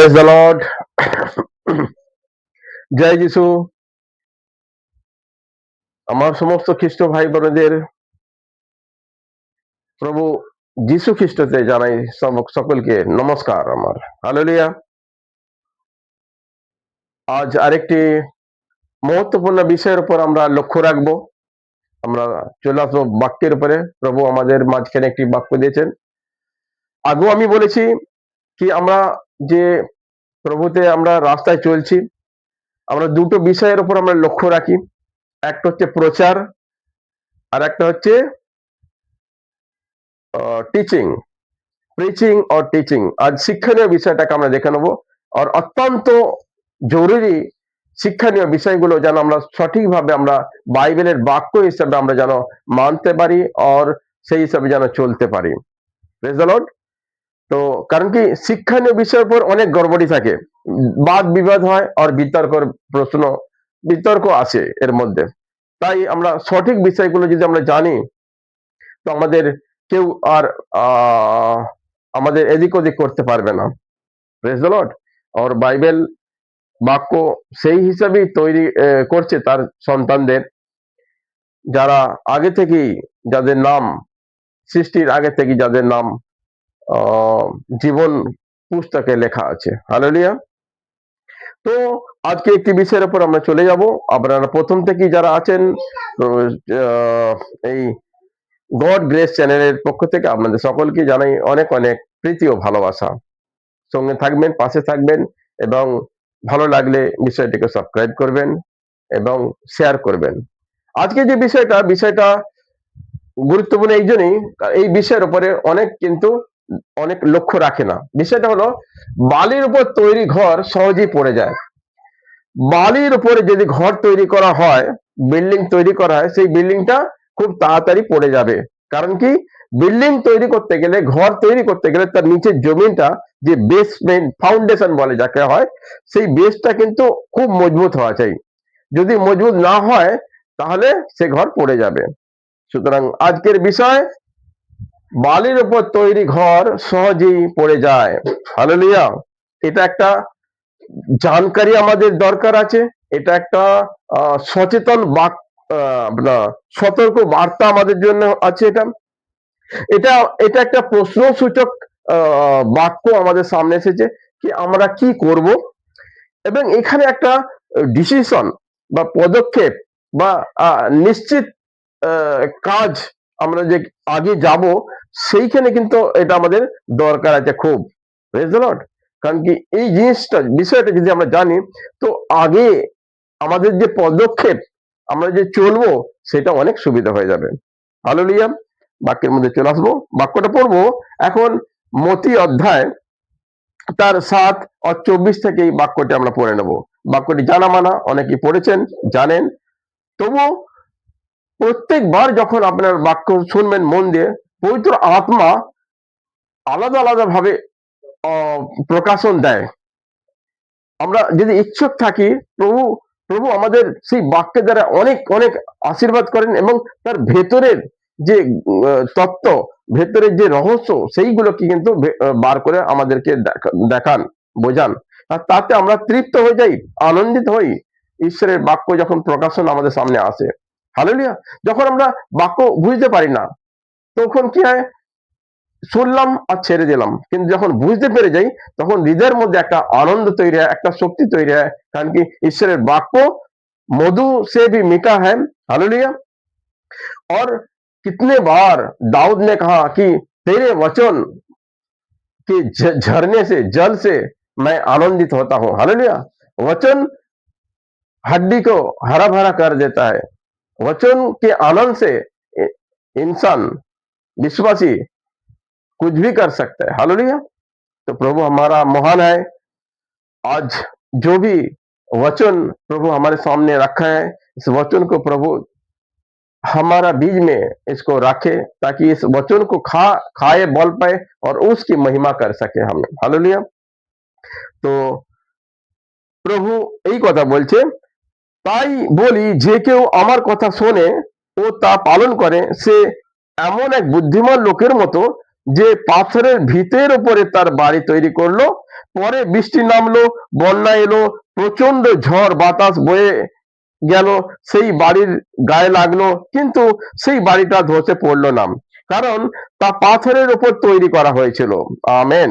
Praise the Lord. জয় যিশু। আমার সমস্ত খ্রিস্ট ভাই বোনেদের প্রভু যিশু খ্রিস্টতে জানাই সকলকে নমস্কার আমার। হালেলুয়া। আজ আরেকটি মহত্বপূর্ণ বিষয়ের উপর আমরা লক্ষ্য রাখবো। আমরা চলে আসবো বাক্যের উপরে। প্রভু আমাদের মাঝখানে একটি বাক্য দিয়েছেন। আগেও আমি বলেছি কি আমরা যে প্রভুতে আমরা রাস্তায় চলছি, আমরা দুটো বিষয়ের উপর আমরা লক্ষ্য রাখি। একটা হচ্ছে প্রচার, আর একটা হচ্ছে টিচিং, প্রিচিং অর টিচিং। আজ শিক্ষণীয় বিষয়টাকে আমরা দেখে নেবো। আর অত্যন্ত জরুরি শিক্ষণীয় বিষয়গুলো যেন আমরা সঠিকভাবে আমরা বাইবেলের বাক্য হিসেবে আমরা যেন মানতে পারি, আর সেই হিসাবে যেন চলতে পারি। Praise the Lord. তো কারণ কি শিক্ষণীয় বিষয়ের উপর অনেক গড়বড়ি থাকে, বাদ বিবাদ হয়, আর বিতর্ক আসে এর মধ্যে। তাই আমরা সঠিক বিষয়গুলো যদি আমরা জানি, তো আমাদের কেউ আর আমাদের এদিক ওদিক করতে পারবে না। Praise the Lord. আর বাইবেল বাক্য সেই হিসাবেই তৈরি করছে তার সন্তানদের, যারা আগে থেকেই, যাদের নাম সৃষ্টির আগে থেকে যাদের নাম জীবন পুস্তকে লেখা আছে। হালেলুয়া। তো আজকে একটি বিষয়ের উপর আমরা চলে যাব। আপনারা প্রথম থেকেই যারা আছেন, এই গড গ্রেস চ্যানেলের পক্ষ থেকে আপনাদের সকলকে জানাই অনেক অনেক প্রীতি ও ভালোবাসা। সঙ্গে থাকবেন, পাশে থাকবেন, এবং ভালো লাগলে বিষয়টিকে সাবস্ক্রাইব করবেন এবং শেয়ার করবেন। আজকে যে বিষয়টা গুরুত্বপূর্ণ এই জন্যই, এই বিষয়ের উপরে অনেক লক্ষ্য রাখে না। বিষয়টা হলো, বালির উপর তৈরি ঘর সহজেই পড়ে যায়। বালির উপরে যদি ঘর তৈরি করা হয়, বিল্ডিং তৈরি করা হয়, সেই বিল্ডিংটা খুব তাড়াতাড়ি পড়ে যাবে। কারণ কি, বিল্ডিং তৈরি করতে গেলে, ঘর তৈরি করতে গেলে তার নিচের জমিনটা, যে বেসমেন্ট ফাউন্ডেশন বলে যাকে হয়, সেই বেসটা কিন্তু খুব মজবুত হওয়া চাই। যদি মজবুত না হয় তাহলে সে ঘর পড়ে যাবে। সুতরাং আজকের বিষয়, বালির উপর তৈরি ঘর সহজেই পড়ে যায়। হালেলুয়া। এটা একটা জানকারি আমাদের দরকার আছে। এটা একটা সচেতন সতর্ক বার্তা আমাদের জন্য আছে। এটা এটা একটা প্রশ্নসূচক বাক্য আমাদের সামনে এসেছে কি আমরা কি করব, এবং এখানে একটা ডিসিশন বা পদক্ষেপ বা নিশ্চিত কাজ আমরা যে আগে যাব, সেইখানে কিন্তু এটা আমাদের দরকার আছে খুব। Praise the Lord. কারণ কি এই বিষয়টা যদি আমরা জানি, তো আগে আমাদের যে পদক্ষেপ আমরা যে চলবো, সেটা অনেক সুবিধা হয়ে যাবে। হালেলুয়া। বাক্যের মধ্যে চলে আসবো, বাক্যটা পড়বো এখন। মতি অধ্যায় তার 7 আর 24 থেকে এই বাক্যটি আমরা পড়ে নেব। বাক্যটি জানা মানা, অনেকেই পড়েছেন, জানেন। তবু প্রত্যেকবার যখন আপনার বাক্য শুনবেন মন দিয়ে, পবিত্র আত্মা আলাদা আলাদা ভাবে প্রকাশন দেয়। আমরা যদি ইচ্ছুক থাকি, প্রভু প্রভু আমাদের সেই বাক্যের দ্বারা অনেক অনেক আশীর্বাদ করেন, এবং তার ভেতরের যে তত্ত্ব, ভেতরের যে রহস্য, সেইগুলোকে কিন্তু বার করে আমাদেরকে দেখান, বোঝান। আর তাতে আমরা তৃপ্ত হয়ে যাই, আনন্দিত হই। ঈশ্বরের বাক্য যখন প্রকাশন আমাদের সামনে আসে। হালেলুয়া। যখন আমরা বাক্য বুঝতে পারি না, তখন কি হয়, শুনলাম আর ছেড়ে দিলাম। কিন্তু যখন বুঝতে পেরে যাই, তখন হৃদয়ের মধ্যে একটা আনন্দ তৈরি হয়, একটা শক্তি তৈরি হয়। কারণ কি ঈশ্বরের বাক্য मधु से भी मीठा है। हालेलुया। और कितने बार दाऊद ने कहा कि तेरे वचन के झरने से, जल से मैं आनंदित होता हूं। हालेलुया। वचन हड्डी को हरा भरा कर देता है। वचन के आनंद से इंसान, विश्वासी कुछ भी कर सकता है। हालेलुया। तो प्रभु हमारा महान है। आज जो भी वचन प्रभु हमारे सामने रखा है, इस वचन को प्रभु हमारा बीज में इसको रखे, ताकि इस वचन को खाए, बल पाए, और उसकी महिमा कर सके हम। हालेलुया। তো প্রভু এই কথা বলছে, তাই বলি যে কেউ আমার কথা শোনে ও তা পালন করে, সে এমন এক বুদ্ধিমান লোকের মতো, যে পাথরের ভিতের উপরে তার বাড়ি তৈরি করলো। পরে বৃষ্টি নামলো, বন্যা এলো, প্রচন্ড ঝড় বাতাস বয়ে গেল, সেই বাড়ির গায়ে লাগলো, কিন্তু সেই বাড়িটা ধসে পড়লো না, কারণ তা পাথরের উপর তৈরি করা হয়েছিল। আমেন।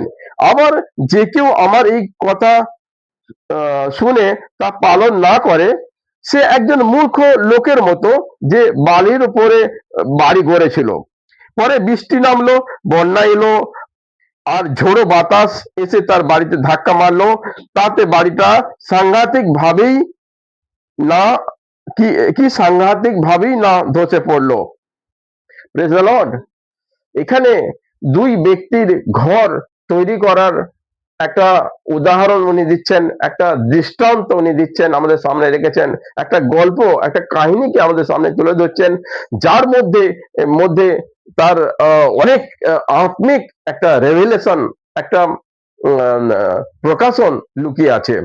আবার যে কেউ আমার এই কথা শুনে তা পালন না করে, সে একজন মূর্খ লোকের মতো, যে বালির উপরে বাড়ি গড়েছিল। পরে বৃষ্টি নামলো, বন্যা এলো, আর ঝোড়ো বাতাস এসে তার বাড়িতে ধাক্কা মারলো, তাতে বাড়িটা সাংঘাতিক ভাবেই না কি কি সাংঘাতিক ভাবেই না ধসে পড়লো। Praise the Lord. এখানে দুই ব্যক্তির ঘর তৈরি করার একটা উদাহরণ উনি দিচ্ছেন, একটা দৃষ্টান্ত উনি দিচ্ছেন, আমাদের সামনে রেখেছেন, একটা গল্প, একটা কাহিনীকে আমাদের সামনে তুলে ধরছেন, যার মধ্যে মধ্যে তার অনেক আত্মিক একটা রেভেলেশন, একটা প্রকাশন লুকিয়ে আছে,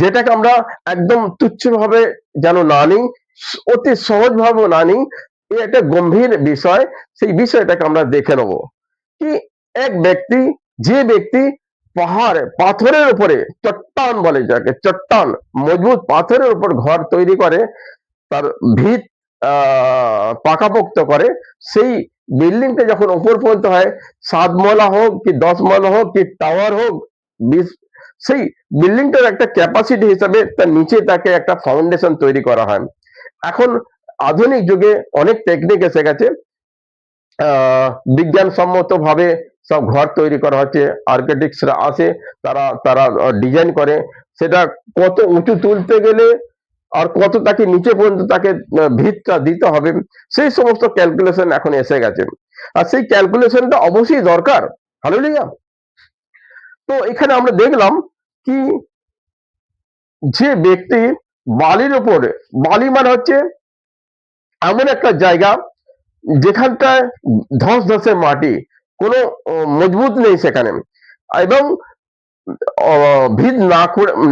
যেটাকে আমরা একদম তুচ্ছভাবে যেন না নিই, অতি সহজভাবে না নিই। এই একটা গম্ভীর বিষয়, সেই বিষয়টাকে আমরা দেখে নেব। কি এক ব্যক্তি, যে ব্যক্তি পাহাড় পাথরের উপরে, চট্টান বলে যাকে, চট্টান মজবুত পাথরের উপর ঘর তৈরি করে, তার ভিত পাকাপোক্ত করে, সেই বিল্ডিংটা যখন উপর পর্যন্ত হয়, 7 মহলা হোক কি 10 মহলা হোক কি টাওয়ার হোক, 20, সেই বিল্ডিংটার একটা ক্যাপাসিটি হিসাবে তার নিচে তাকে একটা ফাউন্ডেশন তৈরি করা হয়। এখন আধুনিক যুগে অনেক টেকনিক এসে গেছে, বিজ্ঞানসম্মত ভাবে সব ঘর তৈরি করা হচ্ছে, আর্কিটেক্টরা আসে, তারা তারা ডিজাইন করে, সেটা কত উঁচু তুলতে গেলে আর কত তাকে নিচে পর্যন্ত তাকে ভিতটা দিতে হবে, সেই সমস্ত ক্যালকুলেশন এখন এসে গেছে, আর সেই ক্যালকুলেশনটা অবশ্যই দরকার। হালেলুয়া। তো এখানে আমরা দেখলাম কি, যে ব্যক্তি বালির উপরে, বালি মানে হচ্ছে এমন একটা জায়গা যেখানটায় ধসধসে মাটি, কোনো মজবুত নেই সেখানে, এবং ভিত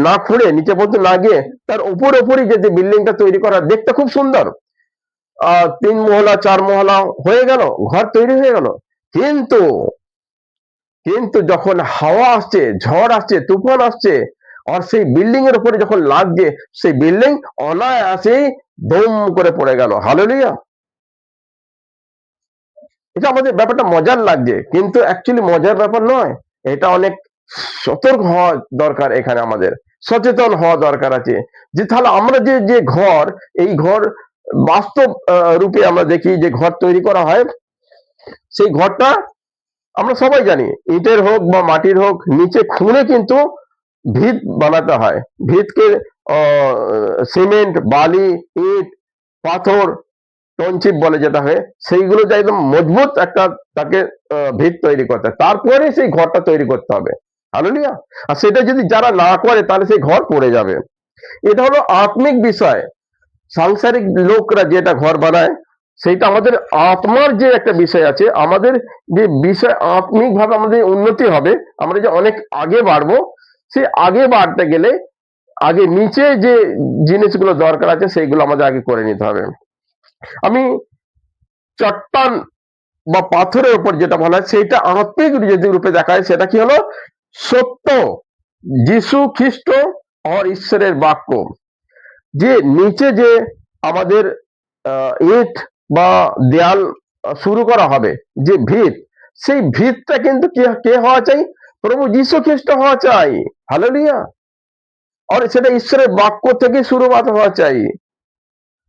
না খুঁড়ে নিচে পর্যন্ত না গিয়ে তার উপরই যদি বিল্ডিংটা তৈরি করা, দেখতে খুব সুন্দর, 3 মহলা 4 মহলা হয়ে গেল, ঘর তৈরি হয়ে গেল, কিন্তু কিন্তু যখন হাওয়া আসছে, ঝড় আসছে, তুফান আসছে, আর সেই বিল্ডিং এর উপরে যখন লাগছে, সেই বিল্ডিং অনায়াসেই ধুম করে পড়ে গেল। হালেলুয়া। এটা আমাদের ব্যাপারটা মজার লাগছে, কিন্তু অ্যাকচুয়ালি মজার ব্যাপার নয়। এটা অনেক সতর্ক হওয়া দরকার, এখানে আমাদের সচেতন হওয়া দরকার আছে, যে তাহলে আমরা যে যে ঘর, এই ঘর বাস্তব রূপে আমরা দেখি যে ঘর তৈরি করা হয়, সেই ঘরটা আমরা সবাই জানি, ইটের হোক বা মাটির হোক, নিচে খুঁড়ে কিন্তু ভিত বানাতে হয়। ভিতকে সিমেন্ট, বালি, ইট, পাথর, টনচিপ বলে যেটা হয়, সেইগুলো যে একদম মজবুত একটা তাকে ভিত তৈরি করতে হয়, তারপরে সেই ঘরটা তৈরি করতে হবে। হালেলুয়া। আর সেটা যদি যারা না করে, তাহলে সেই ঘর পড়ে যাবে। এটা হলো আত্মিক বিষয়। সাংসারিক লোকরা যেটা ঘর বানায়, সেইটা আমাদের আত্মার যে একটা বিষয় আছে, আমাদের যে বিষয় আত্মিক ভাবে আমাদের উন্নতি হবে, আমরা যে অনেক আগে বাড়বো, সেই আগে বাড়তে গেলে আগে নিচে যে জিনিসগুলো দরকার আছে, সেইগুলো আমাদের আগে করে নিতে হবে। আমি চট্টান বা পাথরের উপর যেটা বলা হয়, সেইটা আত্মিক যদি রূপে দেখায়, সেটা কি হলো? সত্য, যিশু খ্রিস্ট আর ঈশ্বরের বাক্য। যে নিচে যে আমাদের ইট বা দেয়াল শুরু করা হবে, যে ভিত, সেই ভিতটা কিন্তু কে হওয়া চাই? প্রভু যীশু খ্রিস্ট হওয়া চাই। হালেলুয়া। আর সেটা ঈশ্বরের বাক্য থেকে শুরুবাত হওয়া চাই,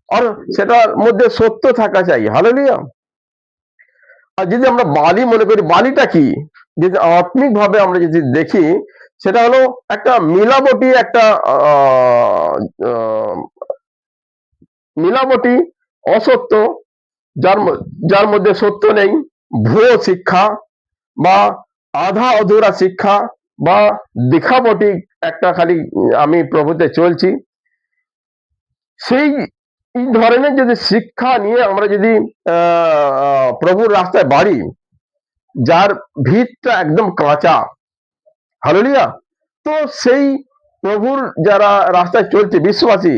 আর সেটার মধ্যে সত্য থাকা চাই। হালেলুয়া। আর যদি আমরা বালি মনে করি, বালিটা কি? যদি আত্মিক ভাবে আমরা যদি দেখি, সেটা হলো একটা মিলাবটি, একটা মিলাবটি, অসত্য, যার মধ্যে সত্য নেই, ভুয়ো শিক্ষা বা আধা অধুরা শিক্ষা বা দেখাবটি, একটা খালি আমি প্রভুতে চলছি, সেই ধরনের যদি শিক্ষা নিয়ে আমরা যদি প্রভুর রাস্তায় বাড়ি, যার ভিতটা একদম কাঁচা, হালেলুয়া, তো সেই প্রভুর যারা রাস্তায় চলছে বিশ্বাসী,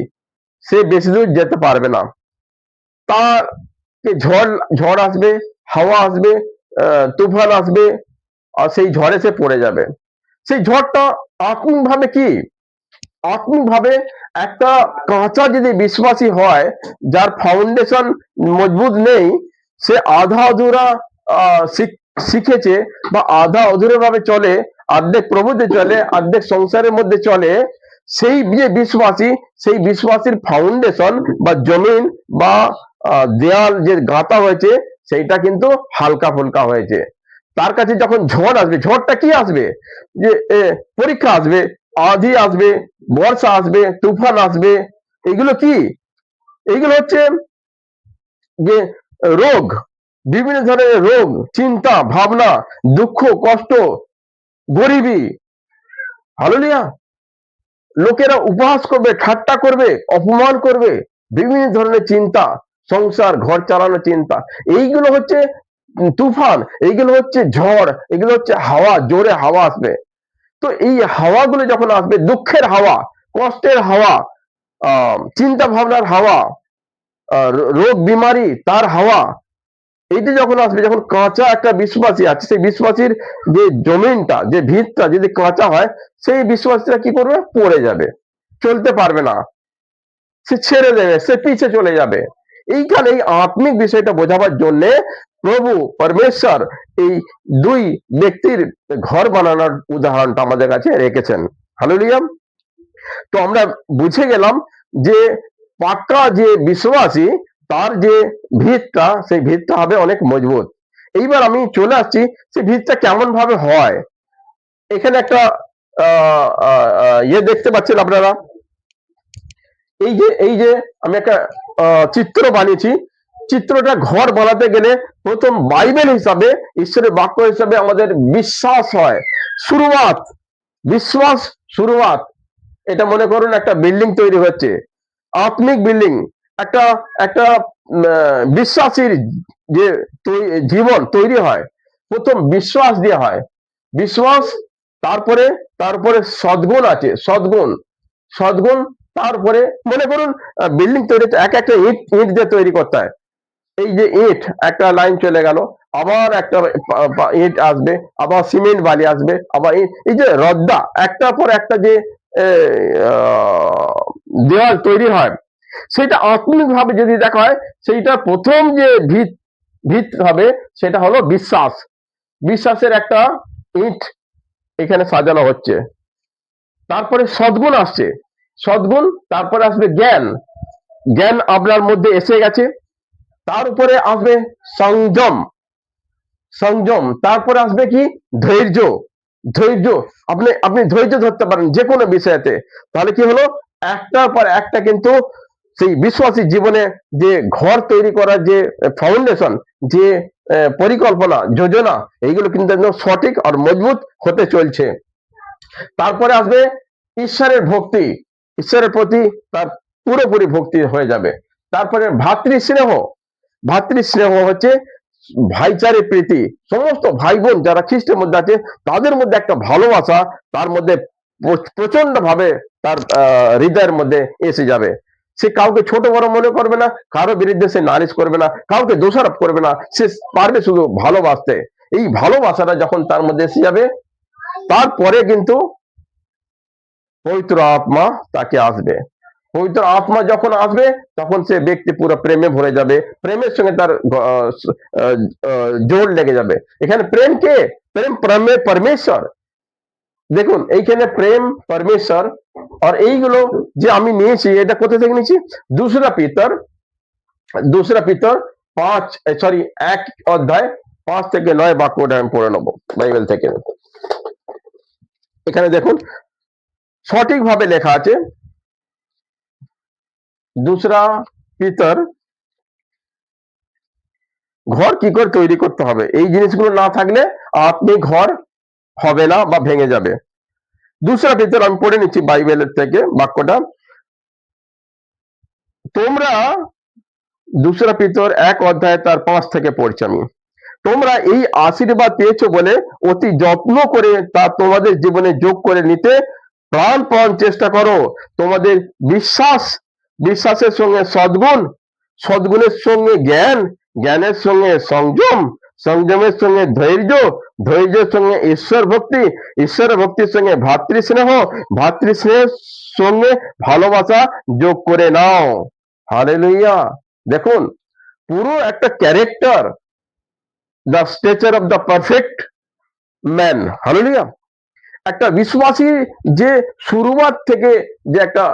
সে বেশি দূর যেতে পারবে না। তাকে ঝড় আসবে, হাওয়া আসবে, তুফান আসবে, আর সেই ঝড়ে সে পড়ে যাবে। সেই ঝড়টা আত্মিক ভাবে কি, আত্মিক ভাবে একটা কাঁচা যদি বিশ্বাসী হয়, যার ফাউন্ডেশন মজবুত নেই, সে আধা অধুরা শিখেছে বা আধা অধুরা ভাবে চলে, অর্ধেক প্রভুতে চলে, অর্ধেক সংসারের মধ্যে চলে, সেই যে বিশ্বাসী, সেই বিশ্বাসীর ফাউন্ডেশন বা জমিন বা দেয়াল যে গাঁথা হয়েছে, সেইটা কিন্তু হালকা ফুলকা হয়েছে। তার কাছে যখন ঝড় আসবে, ঝড়টা কি আসবে, যে পরীক্ষা আসবে, আঁধি আসবে, বর্ষা আসবে, তুফান আসবে, এগুলো কি, এইগুলো হচ্ছে যে রোগ, বিভিন্ন ধরনের রোগ, চিন্তা ভাবনা, দুঃখ কষ্ট, গরিবি, হালেলুয়া, লোকেরা উপহাস করবে, ঠাট্টা করবে, অপমান করবে, বিভিন্ন ধরনের চিন্তা, সংসার ঘর চালানোর চিন্তা, এইগুলো হচ্ছে তুফান, এইগুলো হচ্ছে ঝড়, এগুলো হচ্ছে হাওয়া, জোরে হাওয়া আসবে। তো এই হাওয়াগুলো যখন আসবে, দুঃখের হাওয়া, কষ্টের হাওয়া, চিন্তা ভাবনার হাওয়া, রোগ বিমারি তার হাওয়া, এইটা যখন আসবে, যখন কাঁচা একটা বিশ্বাসী আছে, সেই বিশ্বাসীর যে জমিনটা, যে ভিতটা যদি কাঁচা হয়, সেই বিশ্বাসীরা কি করবে, পড়ে যাবে, চলতে পারবে না, সে ছেড়ে দেবে, সে পিছে চলে যাবে। এইখানে এই আত্মিক বিষয়টা বোঝাবার জন্য প্রভু পরমেশ্বর এই দুই ব্যক্তির ঘর বানানোর উদাহরণটা আমাদের কাছে রেখেছেন। হালেলুয়া। তো আমরা বুঝে গেলাম যে পাক্কা যে বিশ্বাসী, তার যে ভিতটা, সেই ভিতটা হবে অনেক মজবুত। এইবার আমি চলে আসছি, সেই ভিতটা কেমন ভাবে হয়। এখানে একটা ইয়ে দেখতে পাচ্ছেন আপনারা, এই যে আমি একটা চিত্র বানিয়েছি। চিত্রটা ঘর বানাতে গেলে প্রথম বাইবেল হিসাবে, ঈশ্বরের বাক্য হিসাবে আমাদের বিশ্বাস হয়, শুরুয়াত, বিশ্বাস শুরুয়াত। এটা মনে করুন একটা বিল্ডিং তৈরি হচ্ছে, আত্মিক বিল্ডিং, একটা একটা বিশ্বাসীর যে জীবন তৈরি হয়, প্রথম বিশ্বাস দিয়ে হয়, বিশ্বাস, তারপরে তারপরে সদ্গুণ আছে, সদ্গুণ, সদ্গুণ, তারপরে মনে করুন বিল্ডিং তৈরি এক একটা ইট ইট দিয়ে তৈরি করতে হয়। এই যে ইট একটা লাইন চলে গেল, আবার একটা ইট আসবে, আবার সিমেন্ট বালি আসবে, আবার এই যে রদ্দা একটার পর একটা যে দেওয়াল তৈরি হয়, সেটা আত্মিক ভাবে যদি দেখা হয়, সেইটা প্রথম যে ভিত ভিত হবে, সেটা হলো বিশ্বাস। বিশ্বাসের একটা ইট এখানে সাজানো হচ্ছে। তারপরে সদ্গুণ আসছে, সদ্গুণ, তারপরে আসবে জ্ঞান, জ্ঞান আপনার মধ্যে এসে গেছে। তার উপরে আসবে সংযম, সংযম, তারপরে আসবে কি, ধৈর্য, ধৈর্য, আপনি আপনি ধৈর্য ধরতে পারেন যে কোনো বিষয়তে, তাহলে কি হলো, একটার পর একটা কিন্তু সেই বিশ্বাসী জীবনে যে ঘর তৈরি করার যে ফাউন্ডেশন, যে পরিকল্পনা যোজনা, এইগুলো কিন্তু একদম সঠিক আর মজবুত হতে চলছে। তারপরে আসবে ঈশ্বরের ভক্তি, ঈশ্বরের প্রতি তার পুরোপুরি ভক্তি হয়ে যাবে। তারপরে ভাতৃস্নেহ, ভাতৃস্নেহ হচ্ছে ভাইচারে প্রীতি, সমস্ত ভাই বোন যারা খ্রিস্টের মধ্যে আছে, তাদের মধ্যে একটা ভালোবাসা, তার মধ্যে প্রচন্ড ভাবে তার হৃদয়ের মধ্যে এসে যাবে। সে কাউকে ছোট বড় মনে করবে না, কারো বিরুদ্ধে সে নালিশ করবে না, কাউকে দোষারোপ করবে না, সে পারবে শুধু ভালোবাসতে। এই ভালোবাসাটা যখন তার মধ্যে এসে যাবে, তারপরে কিন্তু পবিত্র আত্মা তাকে আসবে। পবিত্র আত্মা যখন আসবে, তখন সে ব্যক্তি পুরো প্রেমে ভরে যাবে, প্রেমের সঙ্গে তার জোর লেগে যাবে। এখানে প্রেম কে, প্রেম পরমেশ্বর। দেখুন এইখানে প্রেম পরমেশ্বর, আর এইগুলো যে আমি নিয়েছি, এটা কোথা থেকে নিয়েছি, दूसरा পিতর 1 অধ্যায় 5 থেকে 9 বাক্যটা আমি পড়ে নেবো বাইবেল থেকে। এখানে দেখুন সঠিকভাবে লেখা আছে, दूसरा পিতর, ঘর কি করে তৈরি করতে হবে, এই জিনিসগুলো না থাকলে আপনি ঘর হবে না বা ভেঙে যাবে। दूसरा পিতর, আমি পড়ে নিচ্ছি বাইবেলের থেকে বাক্যটা। তোমরা, दूसरा পিতর 1 অধ্যায় তার 5 থেকে পড়ছি আমি। তোমরা এই আশীর্বাদ পেয়েছো বলে অতি যত্ন করে তা তোমাদের জীবনে যোগ করে নিতে প্রাণপণ চেষ্টা করো। তোমাদের বিশ্বাসের সঙ্গে সদ্গুণ, সদ্গুণের সঙ্গে জ্ঞান, জ্ঞানের সঙ্গে সংযম, সংযমের সঙ্গে ধৈর্য, ধৈর্যের সঙ্গে ঈশ্বর ভক্তি, ঈশ্বর ভক্তির সঙ্গে ভাতৃস্নেহ, ভাতৃস্নেহের সঙ্গে ভালোবাসা যোগ করে নাও। হালেলুইয়া। দেখুন, পুরো একটা character, the স্টেচার of the perfect man. Hallelujah. একটা বিশ্বাসী যে শুরুয়াত থেকে যে একটা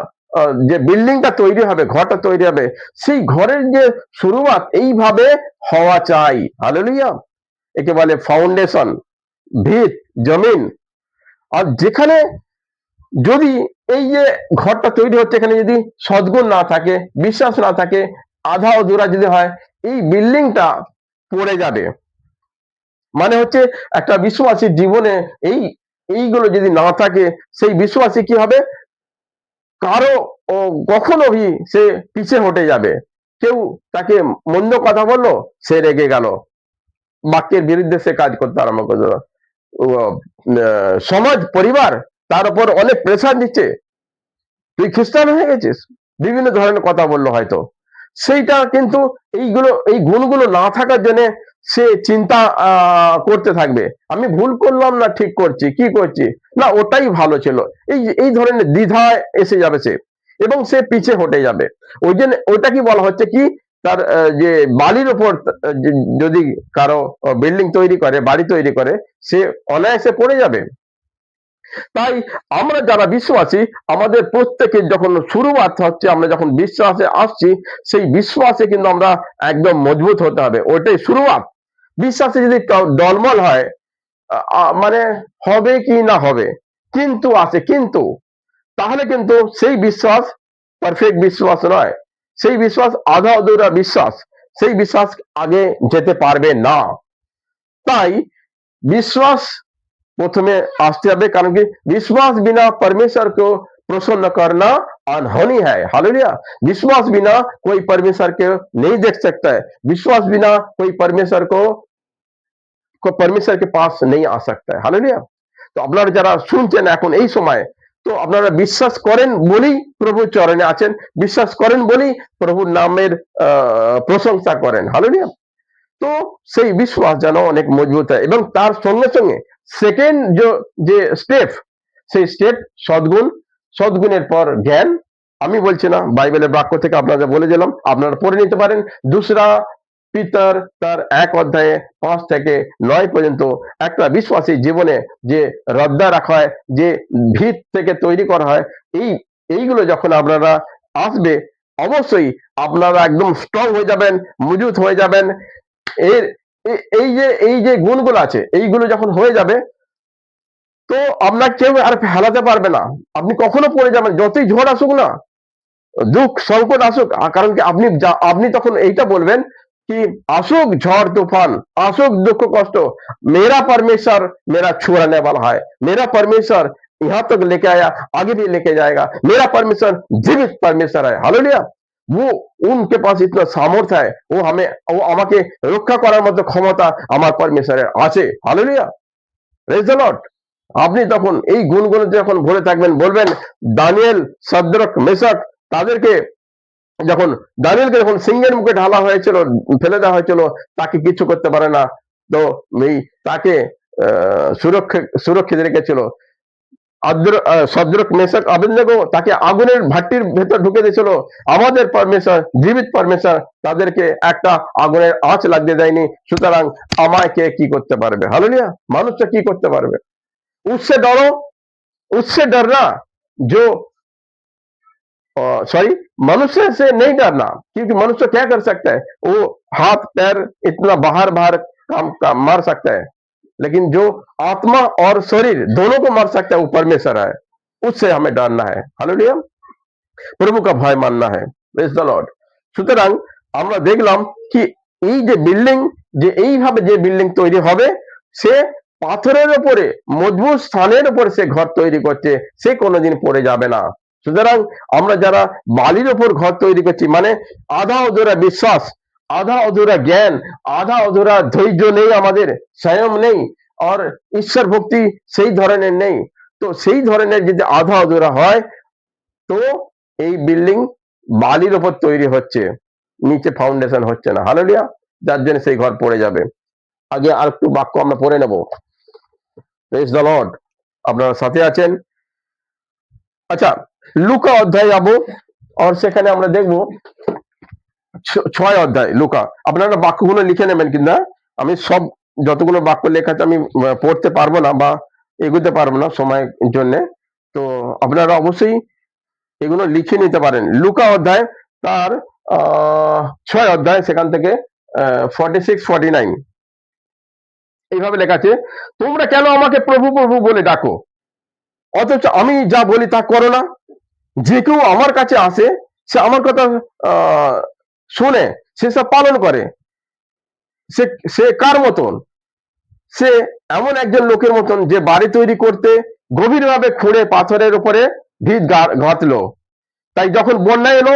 যে বিল্ডিংটা তৈরি হবে, ঘরটা তৈরি হবে, সেই ঘরের যে শুরুয়াত এইভাবে হওয়া চাই। হালেলুইয়া। একে বলে ফাউন্ডেশন, ভিত, জমিন। আর যেখানে যদি এই যে ঘরটা তৈরি হচ্ছে, এখানে যদি সদ্গুণ না থাকে, বিশ্বাস না থাকে, আধা অধুরা যদি হয়, এই বিল্ডিংটা পড়ে যাবে। মানে হচ্ছে একটা বিশ্বাসীর জীবনে এইগুলো যদি না থাকে, সেই বিশ্বাসী কি হবে, কারো কখনো সে পিছে হটে যাবে। কেউ তাকে মন্দ কথা বললো, সে রেগে গেল, বাক্যের বিরুদ্ধে সে কাজ করতে আরম্ভ করলো। সমাজ, পরিবার তার উপর অনেক প্রেসার দিচ্ছে, তুই খ্রিস্টান হয়ে গেছিস, বিভিন্ন ধরনের কথা বললো হয়তো। সেইটা কিন্তু এই গুণগুলো না থাকার জন্য সে চিন্তা করতে থাকবে, আমি ভুল করলাম না ঠিক করছি, কি করছি না ওটাই ভালো ছিল। এই ধরনের দ্বিধায় এসে যাবে সে, এবং সে পিছে হটে যাবে। ওই জন্য ওটা কি বলা হচ্ছে কি, তার যে বালির উপর যদি কারো বিল্ডিং তৈরি করে, বাড়ি তৈরি করে, সে অনায়াসে পড়ে যাবে। তাই আমরা যারা বিশ্বাসী, আমাদের প্রত্যেকের যখন শুরুয়াত হচ্ছে, আমরা যখন বিশ্বাসে আসছি, সেই বিশ্বাসে কিন্তু আমরা একদম মজবুত হতে হবে, ওটাই শুরুয়াত। বিশ্বাসে যদি ডলমল হয়, মানে হবে কি না হবে, কিন্তু আছে কিন্তু, তাহলে কিন্তু সেই বিশ্বাস পারফেক্ট বিশ্বাস নয়, সেই বিশ্বাস আধা অধুরা বিশ্বাস, সেই বিশ্বাস আগে যেতে পারবে না। তাই বিশ্বাস प्रथमे আসতে হবে, কারণ কি विश्वास बिना परमेश्वर को प्रसन्न करना अनहोनी है। हालेलुया। विश्वास बिना कोई परमेश्वर को नहीं देख सकता है, विश्वास बिना कोई परमेश्वर को परमेश्वर के पास नहीं आ सकता है। हालेलुया। তো আপনারা যারা শুনছেন এখন এই সময়, তো আপনারা বিশ্বাস করেন বলেই প্রভুর চরণে আছেন, বিশ্বাস করেন বলেই প্রভুর নামের প্রশংসা করেন। হালেলুয়া। তো সেই বিশ্বাস যেন অনেক মজবুত হয়, এবং তার সঙ্গে সঙ্গে সেকেন্ড যে স্টেপ, সেই স্টেপ সদ্গুণ, সদ্গুণের পর জ্ঞান। আমি বলছি না, বাইবেলের বাক্য থেকে আপনাদের বলে দিলাম, আপনারা পড়ে নিতে পারেন। দুসরা পিতর তার 1 অধ্যায়ে 5 থেকে 9 পর্যন্ত একটা বিশ্বাসী জীবনে যে রদ্দা রাখা হয়, যে ভিত থেকে তৈরি করা হয়, এইগুলো যখন আপনারা আসবে, অবশ্যই আপনারা একদম স্ট্রং হয়ে যাবেন, মজবুত হয়ে যাবেন। এর এই যে গুণগুলো আছে, এইগুলো যখন হয়ে যাবে, তো আপনার কেউ আর হেলাতে পারবে না। আপনি কখনো পড়ে যাবেন, যতই ঝড় আসুক না, দুঃখ সংকট আসুক, কারণ কি আপনি তখন এইটা বলবেন कि আসুক ঝড় तूफान, আসুক दुख कष्ट, मेरा परमेश्वर मेरा छुड़ाने वाला है, मेरा परमेश्वर यहाँ तक लेके आया, आगे भी लेके जाएगा, मेरा परमेश्वर जीवित परमेश्वर है। हालेलुया। वो उनके पास इतना सामर्थ्य है, वो আমাকে রক্ষা করার মতো ক্ষমতা আমার পরমেশ্বরের আছে। হালেলুয়া। Praise the Lord. আপনি তখন এই গুণগুলো যখন ভরে থাকবেন, বলবেন দানিয়েল, সাদ্রক, মেশাক, তাদেরকে যখন দানিয়েলকে যখন সিংহের মুখে ঢালা হয়েছিল, ফেলে দেওয়া হয়েছিল, তাকে কিছু করতে পারে না, তো তাকে সুরক্ষিত রেখেছিল। সদ্রক, মেশাক, আবেদনেগো তাকে আগুনের ভাটির ভেতর ঢুকে দিয়েছিল, আমাদের পরমেশ্বর জীবিত পরমেশ্বর তাদেরকে একটা আগুনের আঁচ লাগতে দেয়নি। সুতরাং আমায় কে কি করতে পারবে? হালেলুয়া। মানুষটা কি করতে পারবে? उससे डरो, उससे डरना जो सॉरी, मनुष्य से नहीं डरना, क्योंकि मनुष्य क्या कर सकता है, वो हाथ पैर इतना बाहर बाहर काम मार सकता है, लेकिन जो आत्मा और शरीर दोनों को मार सकता है वो परमेश्वर है, उससे हमें डरना है। हालेलुया। প্রভু কা ভয় মাননা है। Praise the Lord. সুতরাং আমরা দেখলাম কি এই যে বিল্ডিং, যে এইভাবে যে বিল্ডিং তৈরি হবে, সে পাথরের উপরে, মজবুত স্থানের উপর সে ঘর তৈরি করছে, সে কোনোদিন পড়ে যাবে না। সুতরাং আমরা যারা বালির উপর ঘর তৈরি করছি, মানে আধা অধুরা বিশ্বাস, আধা অধুরা জ্ঞান, আধা অধুরা ধৈর্য নেই আমাদের, সংযম নেই, আর ঈশ্বর ভক্তি সেই ধরনের নেই, তো সেই ধরনের যদি আধা অধুরা হয়, তো এই বিল্ডিং বালির উপর তৈরি হচ্ছে, নিচে ফাউন্ডেশন হচ্ছে না। হালেলুয়া। যার জন্য সেই ঘর পড়ে যাবে। আগে আর একটু বাক্য আমরা পড়ে নেব। Praise the Lord. আপনারা সাথে আছেন? আচ্ছা, লুকা অধ্যায় যাবো, আর সেখানে আমরা দেখবো 6 অধ্যায় লুকা। আপনারা বাক্যগুলো লিখে নেবেন কিনা। আমি সব যতগুলো বাক্য লেখা আছে আমি পড়তে পারবো না বা এগোতে পারবো না সময়ের জন্য। তো আপনারা অবশ্যই এগুলো লিখে নিতে পারেন। লুকা অধ্যায় তার 6 অধ্যায়, সেখান থেকে 46 49 এইভাবে লেখা আছে, তোমরা কেন আমাকে প্রভু প্রভু বলে ডাকো, অথচ আমি যা বলি তা করো না। যে কেউ আমার কাছে আসে, সে আমার কথা আহ শুনে সেসব পালন করে, সে সে কার মতন? সে এমন একজন লোকের মতন যে বাড়ি তৈরি করতে গভীরভাবে খুঁড়ে পাথরের উপরে ভিত গাঁথলো। তাই যখন বন্যা এলো,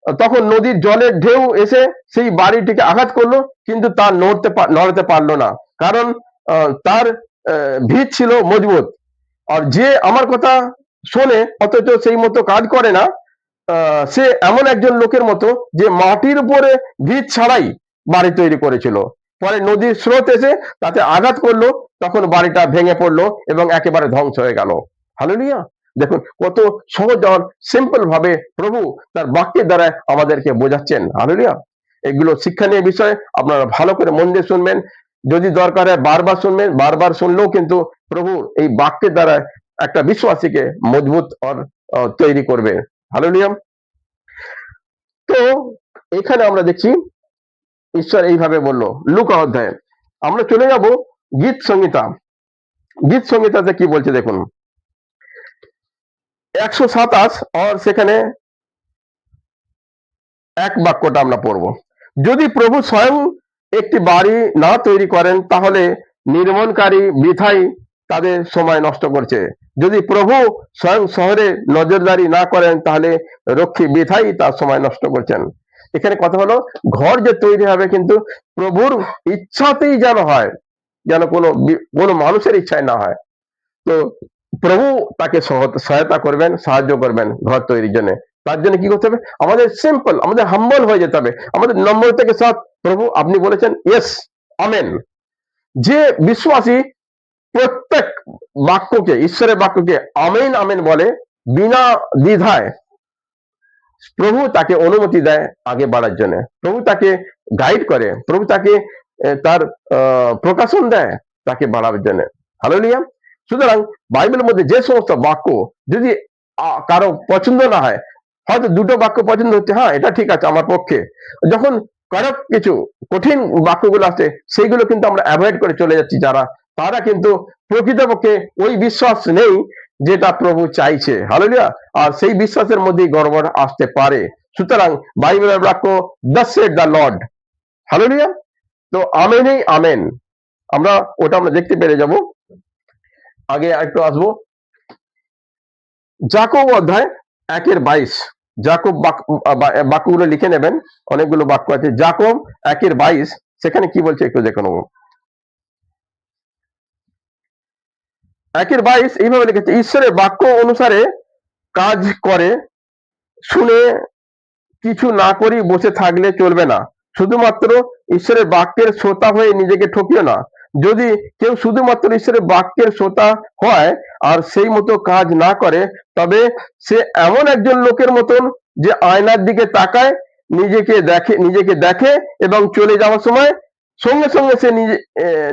তখন নদীর জলের ঢেউ এসে সেই বাড়িটিকে আঘাত করলো, কিন্তু তা নড়তে পারলো না, কারণ তার ভিত ছিল মজবুত। আর যে আমার কথা শোনে অথচ সেই মতো কাজ করে না, সে এমন একজন লোকের মতো যে মাটির উপরে ভিত ছাড়াই বাড়ি তৈরি করেছিল। পরে নদীর স্রোত এসে তাতে আঘাত করলো, তখন বাড়িটা ভেঙে পড়লো এবং একেবারে ধ্বংস হয়ে গেল। হালেলুয়া। দেখুন কত সহজ আর সিম্পল ভাবে প্রভু তার বাক্যের দ্বারা আমাদেরকে বোঝাচ্ছেন। হালেলুয়া। এগুলো শিক্ষণীয় বিষয়, আপনারা ভালো করে মন দিয়ে শুনবেন। যদি দরকার হয় বারবার শুনবেন, বারবার শুনলেও কিন্তু প্রভু এই বাক্যের দ্বারা একটা বিশ্বাসীকে মজবুত আর তৈরি করবে। হালেলুয়া। তো এখানে আমরা দেখছি ঈশ্বর এইভাবে বললো লুকা অধ্যায়ে। আমরা চলে যাব গীত সংহিতা। গীত সংহিতাতে কি বলছে দেখুন, 127 আর সেখানে এক বাক্যটা আমরা পড়ব। যদি প্রভু স্বয়ং একটি বাড়ি না তৈরি করেন, তাহলে নির্মাণকারী বৃথাই তাদের সময় নষ্ট করছে। যদি প্রভু স্বয়ং শহরে নজরদারি না করেন, তাহলে রক্ষী বৃথাই তার সময় নষ্ট করছেন। এখানে কথা হলো, ঘর যে তৈরি হবে কিন্তু প্রভুর ইচ্ছাতেই যেন হয়, যেন কোনো মানুষের ইচ্ছায় না হয়। তো প্রভু তাকে সহায়তা করবেন, সাহায্য করবেন ঘর তৈরির জন্য। তার জন্য কি করতে হবে? আমাদের সিম্পল, আমাদের হাম্বল হয়ে যেতে হবে, আমাদের নম্রতাকে সাথ, প্রভু আপনি বলেছেন ইয়েস, আমেন। যে বিশ্বাসী প্রত্যেক বাক্যকে, ঈশ্বরের বাক্যকে আমেন আমেন বলে বিনা দ্বিধায়, প্রভু তাকে অনুমতি দেয় আগে বাড়ার জন্য। প্রভু তাকে গাইড করে, প্রভু তাকে তার প্রকাশন দেয় তাকে বাড়াবার জন্য। হালেলুয়া। সুতরাং বাইবেলের মধ্যে যে সমস্ত বাক্য যদি কারো পছন্দ না হয়, হয়তো দুটো বাক্য পছন্দ হচ্ছে, হ্যাঁ এটা ঠিক আছে আমার পক্ষে, যখন কারো কিছু কঠিন বাক্যগুলো আছে সেইগুলো কিন্তু আমরা অ্যাভয়েড করে চলে যাচ্ছি, যারা তারা কিন্তু প্রকৃতপক্ষে ওই বিশ্বাস নেই যেটা প্রভু চাইছে। হালেলুয়া। আর সেই বিশ্বাসের মধ্যেই গড়বড় আসতে পারে। সুতরাং বাইবেলের বাক্য thus said the Lord। Hallelujah. তো আমেনই আমেন, আমরা ওটা আমরা দেখতে পেরে যাব। আগে একটু আসবো যাকব অধ্যায় 1-22। যাকব বাক্যগুলো লিখে নেবেন, অনেকগুলো বাক্য আছে। যাকব 1-22 সেখানে কি বলছে একটু দেখে নেব। 1-22 এইভাবে লিখেছে, ঈশ্বরের বাক্য অনুসারে কাজ করে শুনে কিছু না করি বসে থাকলে চলবে না। শুধুমাত্র ঈশ্বরের বাক্যের শ্রোতা হয়ে নিজেকে ঠকিও না। যদি কেউ শুধুমাত্র ঈশ্বরের বাক্যের শ্রোতা হয় আর সেই মতো কাজ না করে, তবে সে এমন একজন লোকের মতন যে আয়নার দিকে তাকায়, নিজেকে দেখে এবং চলে যাওয়ার সময় সঙ্গে সঙ্গে সে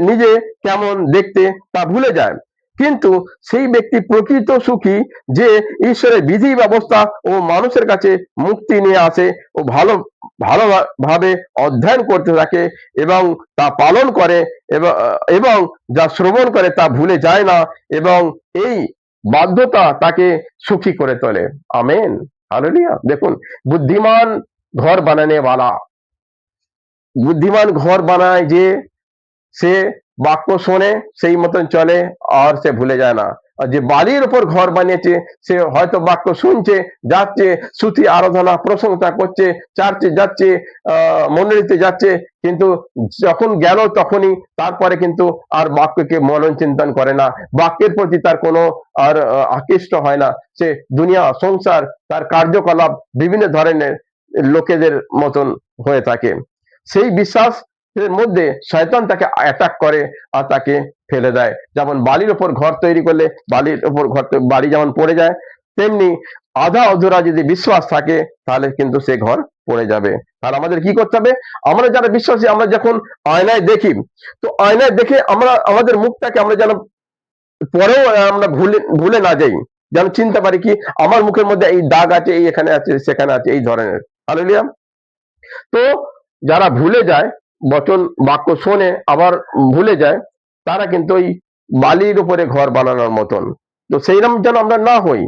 নিজে কেমন দেখতে তা ভুলে যায়। কিন্তু সেই ব্যক্তি প্রকৃত সুখী যে ঈশ্বরের বিধি ব্যবস্থা ও মানুষের কাছে মুক্তি নিয়ে আসে ও ভালোভাবে অধ্যয়ন করতে থাকে এবং তা পালন করে, এবং যা শ্রবণ করে তা ভুলে যায় না, এবং এই বাধ্যতা তাকে সুখী করে তোলে। আমেন। হালেলুয়া। দেখুন, বুদ্ধিমান ঘর বানানে वाला, বুদ্ধিমান ঘর বানায় যে সে বাক্য শোনে সেই মতন চলে আর সে ভুলে যায় না। আর যে বালির উপর ঘর বানিয়েছে সে হয়তো বাক্য শুনছে, যাচ্ছে, স্তুতি আরাধনা প্রশংসা করছে, চার্চে যাচ্ছে, মন্দিরেতে যাচ্ছে, কিন্তু যখন গেল তখনই তারপরে কিন্তু আর বাক্যকে মনন চিন্তন করে না, বাক্যের প্রতি তার কোনো আর আকৃষ্ট হয় না। সে দুনিয়া সংসার তার কার্যকলাপ বিভিন্ন ধরনের লোকেদের মতন হয়ে থাকে। সেই বিশ্বাস এর মধ্যে শয়তান তাকে অ্যাটাক করে আর তাকে ফেলে দেয়। যেমন বালির ওপর ঘর তৈরি করলে বালির ওপর বাড়ি যেমন পড়ে যায়, তেমনি আধা অধুরা যদি বিশ্বাস থাকে তাহলে কিন্তু সে ঘর পড়ে যাবে। তাহলে আমাদের কি করতে হবে? আমরা যারা বিশ্বাসী, আমরা যখন আয়নায় দেখি, তো আয়নায় দেখে আমরা আমাদের মুখটাকে আমরা যেন পরেও আমরা ভুলে ভুলে না যাই, যেন চিনতে পারি কি আমার মুখের মধ্যে এই দাগ আছে, এই এখানে আছে, সেখানে আছে, এই ধরনের। হালেলুয়া। তো যারা ভুলে যায়, বচন বাক্য শোনে আবার ভুলে যায়, তারা কিন্তু ওই বালির উপরে ঘর বানানোর মতন। তো সেইরকম যেন আমরা না হই,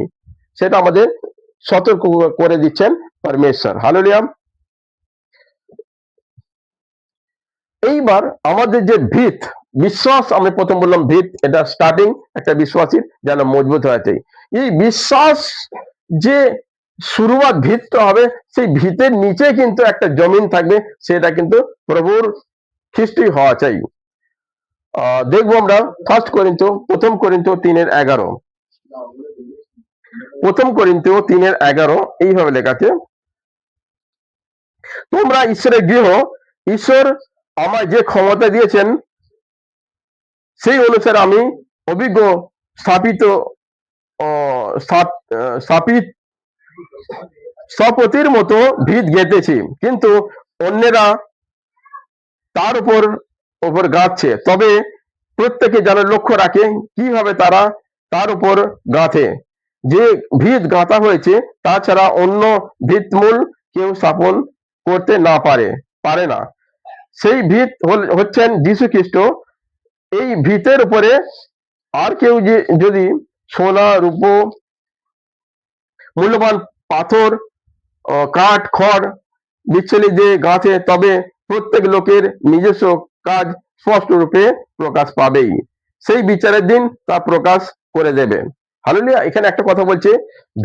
সেটা আমাদের সতর্ক করে দিচ্ছেন পরমেশ্বর। হালেলুয়া। এইবার আমাদের যে ভিত, বিশ্বাস, আমি প্রথম বললাম ভিত, এটা স্টার্টিং একটা বিশ্বাসীর যেন মজবুত হয়ে চাই। এই বিশ্বাস যে শুরুয়াত ভিতটা হবে, সেই ভিতের নিচে কিন্তু একটা জমিন থাকবে, সেটা কিন্তু প্রভুর খ্রিস্টই হওয়া চাই। দেখবো আমরা প্রথম করিন্থ 3:11। প্রথম করিন্থ 3:11 এইভাবে লেখা আছে, তোমরা ঈশ্বরের গৃহ, ঈশ্বর আমায় যে ক্ষমতা দিয়েছেন সেই অনুসারে আমি অভিজ্ঞ স্থাপিত স্থাপিত স্থপতির মতো ভিত গেঁথেছি, কিন্তু অন্যেরা তার উপর গাঁথছে। তবে প্রত্যেকে যেন লক্ষ্য রাখে কিভাবে তারা তার উপর গাঁথে। যে ভিত গাঁথা হয়েছে তাছাড়া অন্য ভিতমূল কেউ স্থাপন করতে না পারে না। সেই ভিত হচ্ছেন যীশু খ্রিস্ট। এই ভিতের উপরে আর কেউ যদি সোনা, রূপো, মূল্যবান পাথর, কাঠ, খড়, বিচ্ছলি দিয়ে গাঁথে, তবে প্রত্যেক লোকের নিজস্ব কাজ স্পষ্ট রূপে প্রকাশ পাবেই। সেই বিচারের দিন তা প্রকাশ করে দেবে। হালেলুয়া। এখানে একটা কথা বলছে,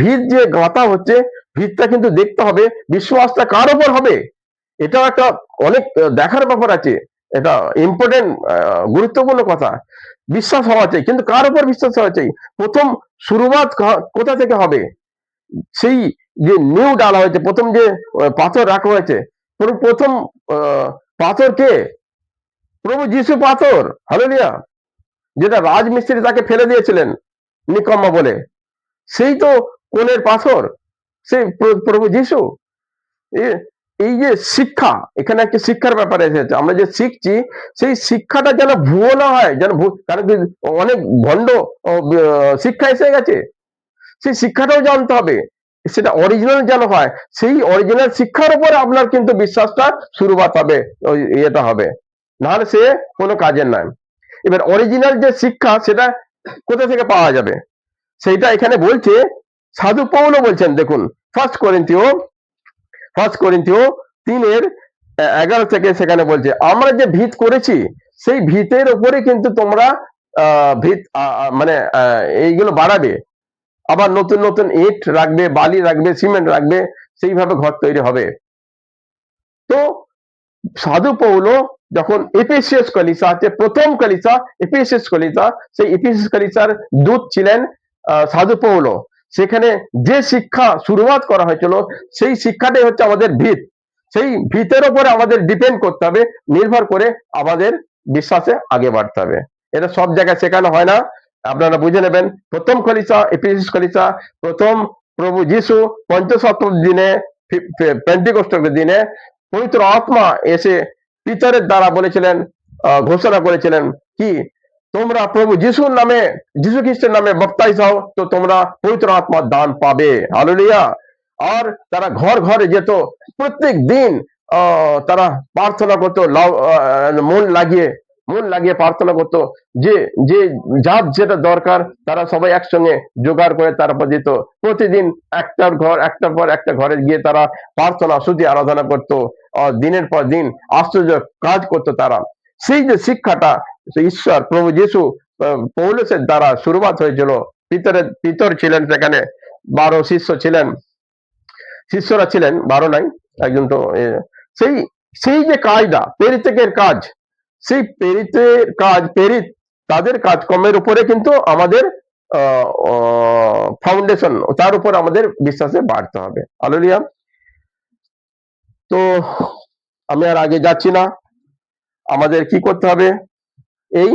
ভিত যে গাঁথা হচ্ছে, ভিতটা কিন্তু দেখতে হবে বিশ্বাসটা কার উপর হবে। এটাও একটা অনেক দেখার ব্যাপার আছে, এটা ইম্পর্টেন্ট, গুরুত্বপূর্ণ কথা। বিশ্বাস হওয়া চাই, কিন্তু কার উপর বিশ্বাস হওয়া চাই? প্রথম শুরুয়াত কোথা থেকে হবে? সেই যে নিউ ডালা হয়েছে, প্রথম যে পাথর রাখা হয়েছে, প্রথম পাথর কে? প্রভু যীশু পাথর। হালেলুয়া। যেটা রাজমিস্ত্রি তাকে ফেলে দিয়েছিলেন নিকম্মা বলে, সেই তো কোণের পাথর, সেই প্রভু যীশু। এই যে শিক্ষা, এখানে একটা শিক্ষার ব্যাপারে এসেছে, আমরা যে শিখছি সেই শিক্ষাটা যেন ভুয়ো না হয়, যেন কারণ অনেক ভণ্ড শিক্ষা এসে গেছে, সেই শিক্ষাটাও জানতে হবে, সেটা অরিজিনাল যেন হয়। সেই অরিজিনাল শিক্ষার উপর আপনার কিন্তু বিশ্বাসটা শুরুবাত হবে, ইয়েটা হবে, নাহলে সে কোনো কাজের নয়। এবার অরিজিনাল যে শিক্ষা সেটা কোথা থেকে পাওয়া যাবে, সেইটা এখানে বলছে সাধু পৌল বলছেন। দেখুন ফার্স্ট করিন্থীয় 3:11 থেকে সেখানে বলছে, আমরা যে ভিত করেছি সেই ভিতের উপরে কিন্তু তোমরা ভিত মানে এইগুলো বাড়াবে, আবার নতুন নতুন ইট রাখবে, বালি রাখবে, সিমেন্ট রাখবে, সেইভাবে ঘর তৈরি হবে। তো সাধু পৌল যখন এফেসিয়াস কলিসা আছে, প্রথম কলিসা এফেসিয়াস কলিসা, সেই এফেসিয়াস কলিসার দূত ছিলেন সাধু পৌল। সেখানে যে শিক্ষা শুরুয়াত করা হয়েছিল সেই শিক্ষাটাই হচ্ছে আমাদের ভিত। সেই ভিতের উপরে আমাদের ডিপেন্ড করতে হবে, নির্ভর করে আমাদের বিশ্বাসে আগে বাড়তে হবে। এটা সব জায়গায় শেখানো হয় না, আপনারা বুঝে নেবেন। প্রথম কলিসা এফেসিয়াস কলিসা, প্রথম প্রভু যীশু পঞ্চসপ্তম দিনে, পেন্টিকোস্টের দিনে পবিত্র আত্মা এসে পিতরের দ্বারা বলেছিলেন, ঘোষণা করেছিলেন কি, তোমরা প্রভু যীশুর নামে, যীশু খ্রিস্টের নামে বক্তাই হও, তো তোমরা পবিত্র আত্মার দান পাবে। হালেলুয়া। আর তারা ঘর ঘরে যেত, প্রত্যেক দিন তারা প্রার্থনা করতো, মন লাগিয়ে প্রার্থনা করতো, যে যে যার যেটা দরকার তারা সবাই একসঙ্গে জোগাড় করে তারপর দিত। প্রতিদিন একটার পর একটা ঘরে গিয়ে তারা প্রার্থনা স্তুতি আরাধনা করতো, দিনের পর দিন আশ্চর্য কাজ করতো তারা। সেই যে শিক্ষাটা ঈশ্বর প্রভু যীশু পৌলুসের দ্বারা শুরুয়াত হয়েছিল। পিতর ছিলেন সেখানে, 12 শিষ্যরা ছিলেন, 12 নাই, একজন তো। সেই সেই যে কাজটা পেরিতেকের কাজ, সেই পেরিত তাদের কাজকর্মের উপরে কিন্তু আমাদের ফাউন্ডেশন, তার উপর আমাদের বিশ্বাসে বাড়তে হবে। হালেলুয়া। তো আমি আর আগে যাচ্ছি না, আমাদের কি করতে হবে? এই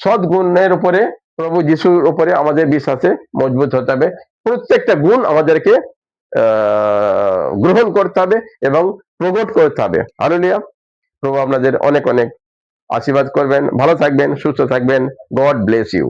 সদ্গুণের উপরে, প্রভু যিশুর উপরে আমাদের বিশ্বাসে মজবুত হতে হবে। প্রত্যেকটা গুণ আমাদেরকে গ্রহণ করতে হবে এবং প্রকট করতে হবে। হালেলুয়া। প্রভু আপনাদের অনেক অনেক আশীর্বাদ করবেন। ভালো থাকবেন, সুস্থ থাকবেন। God bless you.